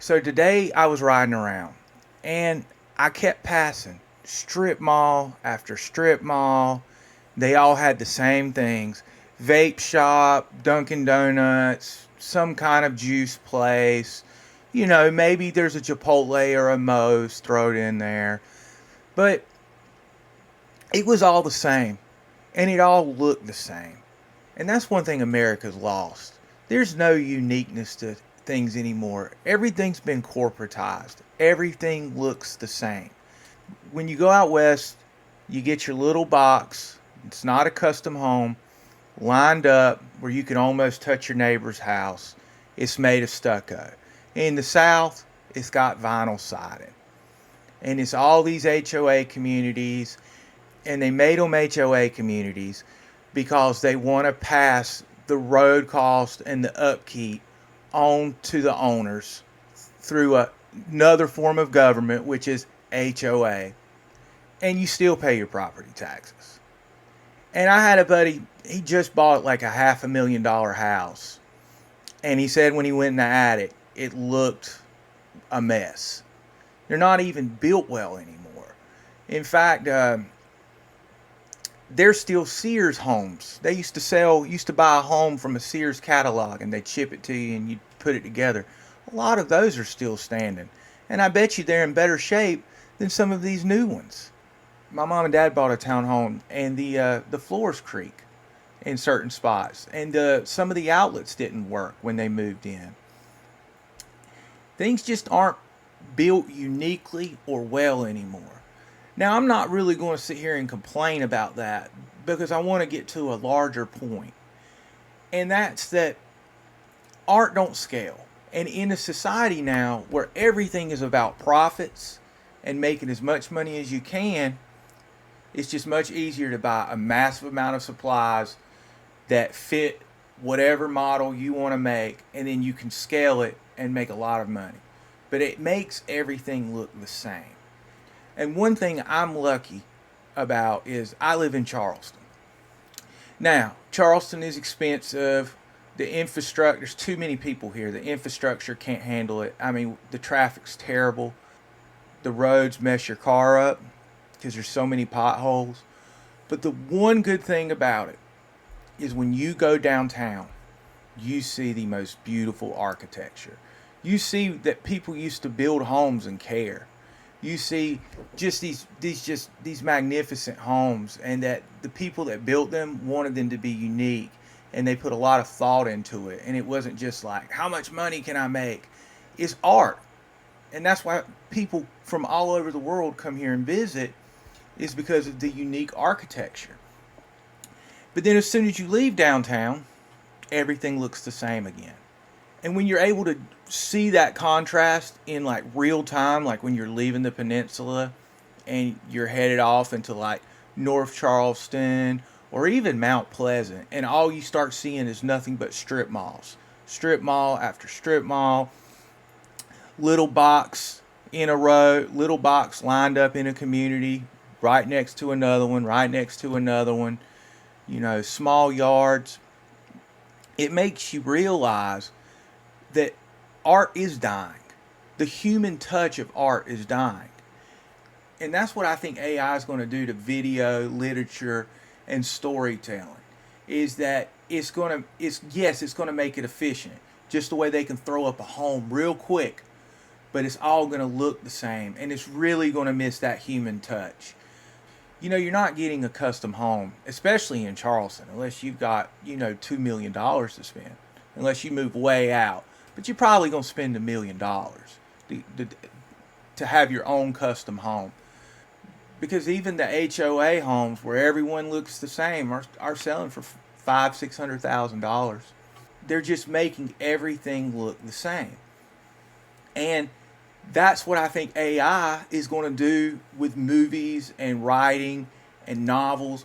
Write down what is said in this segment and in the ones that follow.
So today I was riding around and I kept passing strip mall after strip mall. They all had the same things: vape shop, Dunkin' Donuts, some kind of juice place. Maybe there's a Chipotle or a Moe's thrown in there. But it was all the same and it all looked the same. And that's one thing America's lost. There's no uniqueness to things anymore. Everything's been corporatized. Everything looks the same. When you go out west, you get your little box. It's not a custom home, lined up where you can almost touch your neighbor's house. It's made of stucco. In the south, it's got vinyl siding. And it's all these HOA communities, and they made them HOA communities because they want to pass the road cost and the upkeep on to the owners through another form of government, which is HOA, and you still pay your property taxes. And I had a buddy, he just bought like a $500,000 house, and he said when he went in the attic, it looked a mess. They're not even built well anymore. In fact, there's still Sears homes. They used to buy a home from a Sears catalog and they'd ship it to you and you'd put it together. A lot of those are still standing. And I bet you they're in better shape than some of these new ones. My mom and dad bought a townhome and the floors creak in certain spots. And some of the outlets didn't work when they moved in. Things just aren't built uniquely or well anymore. Now, I'm not really going to sit here and complain about that because I want to get to a larger point. And that's that art don't scale. And in a society now where everything is about profits and making as much money as you can, it's just much easier to buy a massive amount of supplies that fit whatever model you want to make, and then you can scale it and make a lot of money. But it makes everything look the same. And one thing I'm lucky about is I live in Charleston. Now, Charleston is expensive. The infrastructure, there's too many people here. The infrastructure can't handle it. I mean, the traffic's terrible. The roads mess your car up because there's so many potholes. But the one good thing about it is when you go downtown, you see the most beautiful architecture. You see that people used to build homes and care. You see just these magnificent homes, and that the people that built them wanted them to be unique, and they put a lot of thought into it. And it wasn't just like, how much money can I make? It's art. And that's why people from all over the world come here and visit, is because of the unique architecture. But then as soon as you leave downtown, everything looks the same again. And when you're able to see that contrast in like real time, like when you're leaving the peninsula and you're headed off into like North Charleston or even Mount Pleasant, and all you start seeing is nothing but strip malls. Strip mall after strip mall, little box in a row, little box lined up in a community, right next to another one, right next to another one, small yards. It makes you realize that art is dying. The human touch of art is dying. And that's what I think AI is going to do to video, literature, and storytelling. Is that it's going to make it efficient. Just the way they can throw up a home real quick, but it's all going to look the same, and it's really going to miss that human touch. You're not getting a custom home, especially in Charleston, unless you've got, $2 million to spend, unless you move way out. But you're probably going to spend $1 million to have your own custom home. Because even the HOA homes where everyone looks the same are selling for $600,000. They're just making everything look the same. And that's what I think AI is going to do with movies and writing and novels.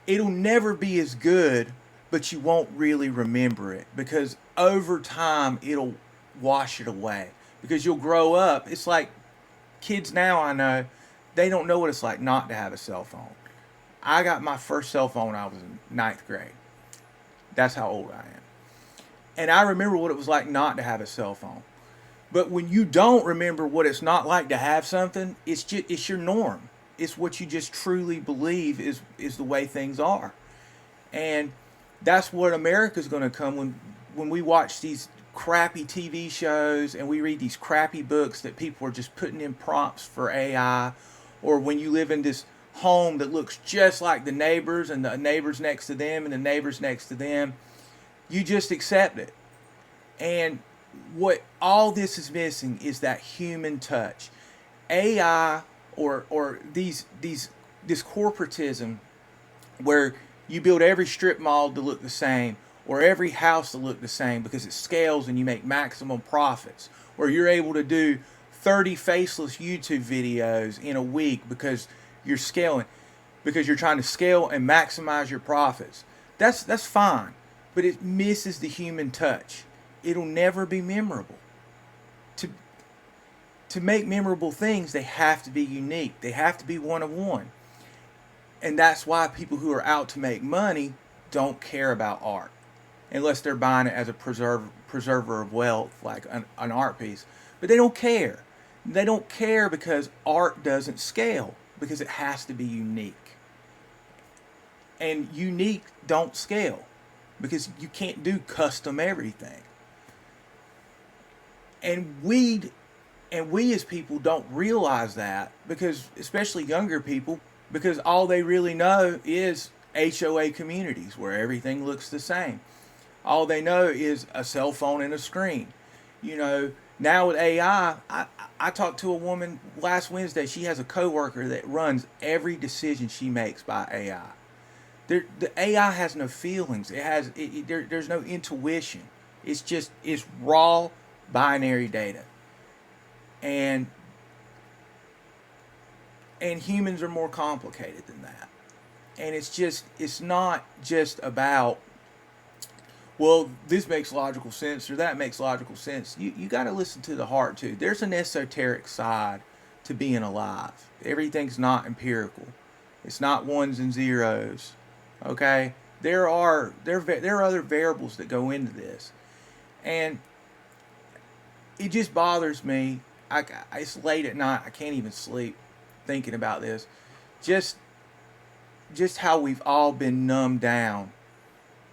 It'll never be as good, but you won't really remember it because over time it'll wash it away. Because you'll grow up. It's like kids now, I know, they don't know what it's like not to have a cell phone. I got my first cell phone when I was in ninth grade. That's how old I am. And I remember what it was like not to have a cell phone. But when you don't remember what it's not like to have something, it's your norm. It's what you just truly believe is the way things are. And that's what America's going to come when we watch these crappy TV shows and we read these crappy books that people are just putting in prompts for AI, or when you live in this home that looks just like the neighbors and the neighbors next to them and the neighbors next to them, you just accept it. And what all this is missing is that human touch. AI or this corporatism where you build every strip mall to look the same or every house to look the same because it scales and you make maximum profits, or you're able to do 30 faceless YouTube videos in a week because you're scaling, because you're trying to scale and maximize your profits. That's fine, but it misses the human touch. It'll never be memorable. To make memorable things, they have to be unique. They have to be one of one. And that's why people who are out to make money don't care about art, unless they're buying it as a preserver of wealth, like an art piece. But they don't care. They don't care because art doesn't scale, because it has to be unique. And unique don't scale, because you can't do custom everything. And we as people don't realize that, because especially younger people, because all they really know is HOA communities where everything looks the same. All they know is a cell phone and a screen. You know, now with AI, I talked to a woman last Wednesday. She has a coworker that runs every decision she makes by AI. The AI has no feelings. There's no intuition. It's raw binary data. And humans are more complicated than that. And it's not just about, well, this makes logical sense or that makes logical sense. You got to listen to the heart too. There's an esoteric side to being alive. Everything's not empirical. It's not ones and zeros. Okay? There are other variables that go into this. And it just bothers me. It's late at night. I can't even sleep thinking about this. Just how we've all been numbed down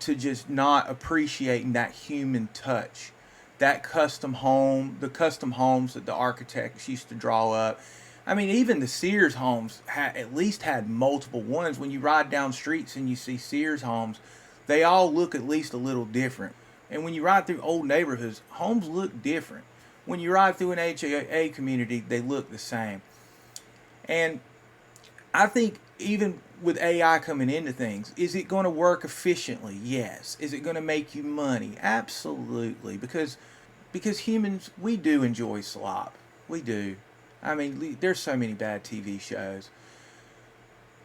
to just not appreciating that human touch. That custom home, the custom homes that the architects used to draw up. I mean, even the Sears homes at least had multiple ones. When you ride down streets and you see Sears homes, they all look at least a little different. And when you ride through old neighborhoods, homes look different. When you ride through an HOA community, they look the same. And I think even with AI coming into things, is it going to work efficiently? Yes. Is it going to make you money? Absolutely. Because humans, we do enjoy slop. We do. I mean, there's so many bad TV shows.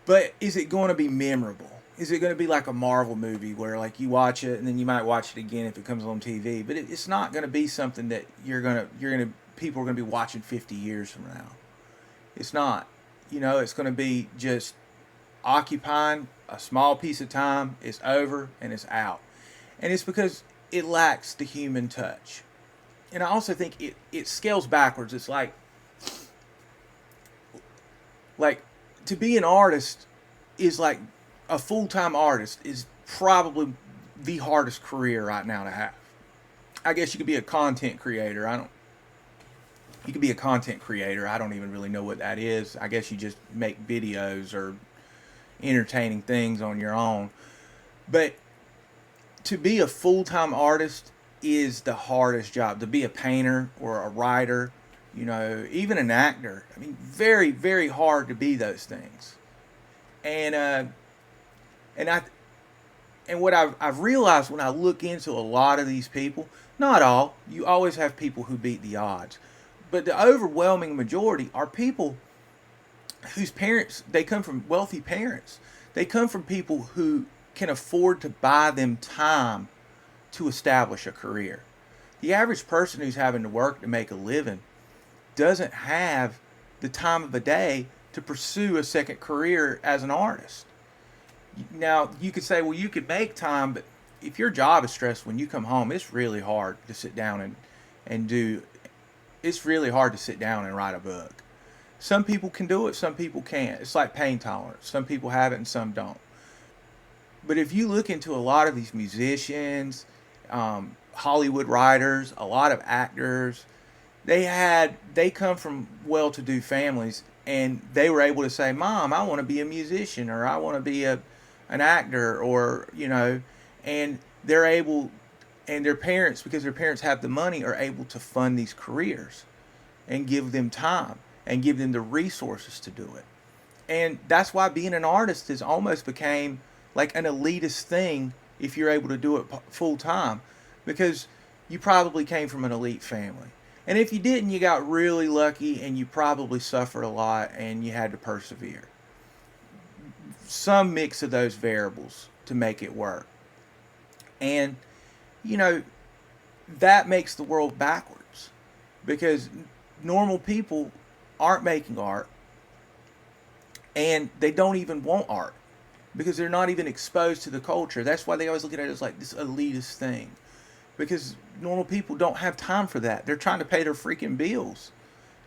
But is it going to be memorable? Is it going to be like a Marvel movie where like you watch it and then you might watch it again if it comes on TV? But it's not going to be something that people are going to be watching 50 years from now. It's not. You know, it's going to be just occupying a small piece of time. It's over and it's out. And it's because it lacks the human touch. And I also think it scales backwards. It's like to be an artist is like a full-time artist is probably the hardest career right now to have. I guess you could be a content creator. You could be a content creator. I don't even really know what that is. I guess you just make videos or entertaining things on your own. But to be a full-time artist is the hardest job. To be a painter or a writer, you know, even an actor. I mean, very, very hard to be those things. And what I've realized when I look into a lot of these people, not all, you always have people who beat the odds. But the overwhelming majority are people whose parents, they come from wealthy parents. They come from people who can afford to buy them time to establish a career. The average person who's having to work to make a living doesn't have the time of a day to pursue a second career as an artist. Now, you could say, well, you could make time, but if your job is stressful when you come home, it's really hard to sit down and do it's really hard to sit down and write a book. Some people can do it, some people can't. It's like pain tolerance. Some people have it and some don't. But if you look into a lot of these musicians, Hollywood writers, a lot of actors, they come from well-to-do families, and they were able to say, "Mom, I want to be a musician, or I want to be an actor, or and they're able, and their parents, because their parents have the money, are able to fund these careers and give them time and give them the resources to do it. And that's why being an artist has almost became like an elitist thing if you're able to do it full time, because you probably came from an elite family. And if you didn't, you got really lucky and you probably suffered a lot and you had to persevere. Some mix of those variables to make it work. And, you know, that makes the world backwards, because normal people aren't making art, and they don't even want art because they're not even exposed to the culture. That's why they always look at it as like this elitist thing, because normal people don't have time for that. They're trying to pay their freaking bills,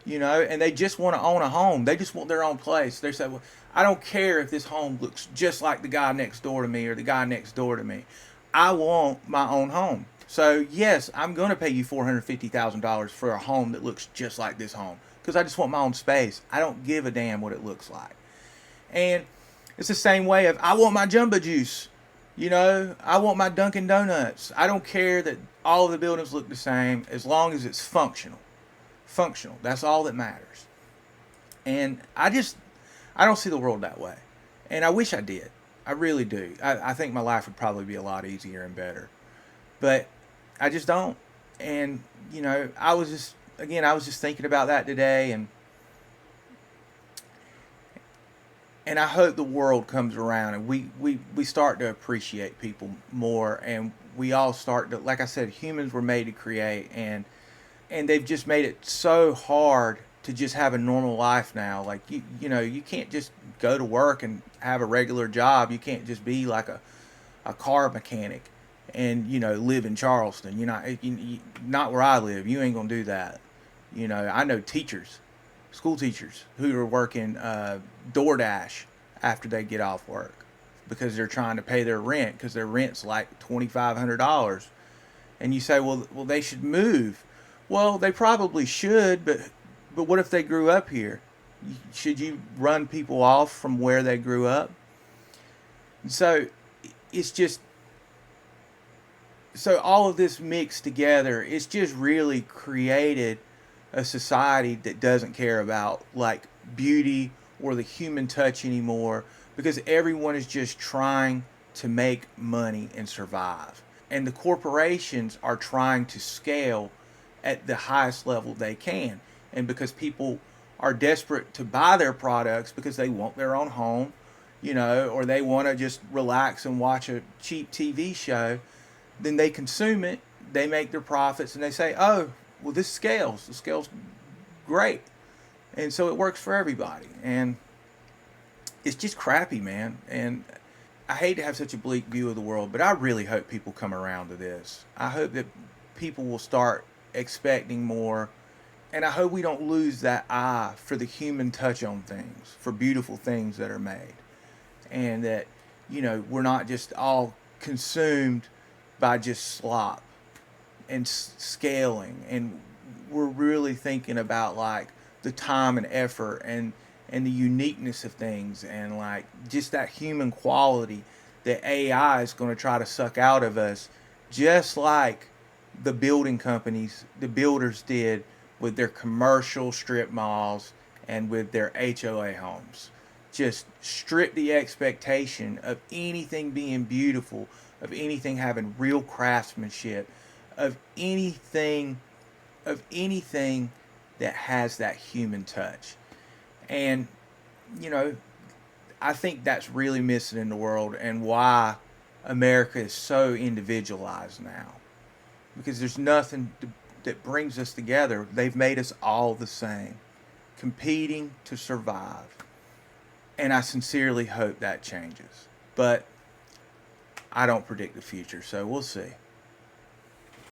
and they just want to own a home. They just want their own place. They say, well, I don't care if this home looks just like the guy next door to me or the guy next door to me. I want my own home. So yes, I'm going to pay you $450,000 for a home that looks just like this home, because I just want my own space. I don't give a damn what it looks like. And it's the same way of, I want my Jumbo Juice. I want my Dunkin' Donuts. I don't care that all of the buildings look the same, as long as it's functional. Functional. That's all that matters. And I don't see the world that way. And I wish I did. I really do. I think my life would probably be a lot easier and better. But I just don't. And, I was just thinking about that today, and I hope the world comes around and we start to appreciate people more, and we all start to, like I said, humans were made to create, and they've just made it so hard to just have a normal life now. Like you can't just go to work and have a regular job. You can't just be like a car mechanic and live in Charleston. Not where I live. You ain't gonna do that. I know school teachers who are working DoorDash after they get off work, because they're trying to pay their rent, because their rent's like $2,500. And you say, well, they should move. Well, they probably should, but what if they grew up here? Should you run people off from where they grew up? So it's just, so all of this mixed together, it's just really created a society that doesn't care about like beauty or the human touch anymore, because everyone is just trying to make money and survive. And the corporations are trying to scale at the highest level they can. And because people are desperate to buy their products because they want their own home, or they want to just relax and watch a cheap TV show, then they consume it, they make their profits, and they say, oh, well, this scales. The scale's great. And so it works for everybody. And it's just crappy, man. And I hate to have such a bleak view of the world, but I really hope people come around to this. I hope that people will start expecting more. And I hope we don't lose that eye for the human touch on things, for beautiful things that are made. And that, we're not just all consumed by just slop and scaling, and we're really thinking about like the time and effort and the uniqueness of things, and like just that human quality that AI is going to try to suck out of us, just like the building companies, the builders did with their commercial strip malls and with their HOA homes. Just strip the expectation of anything being beautiful, of anything having real craftsmanship, of anything that has that human touch. And I think that's really missing in the world, and why America is so individualized now, because there's nothing that brings us together. They've made us all the same, competing to survive. And I sincerely hope that changes, but I don't predict the future, so we'll see.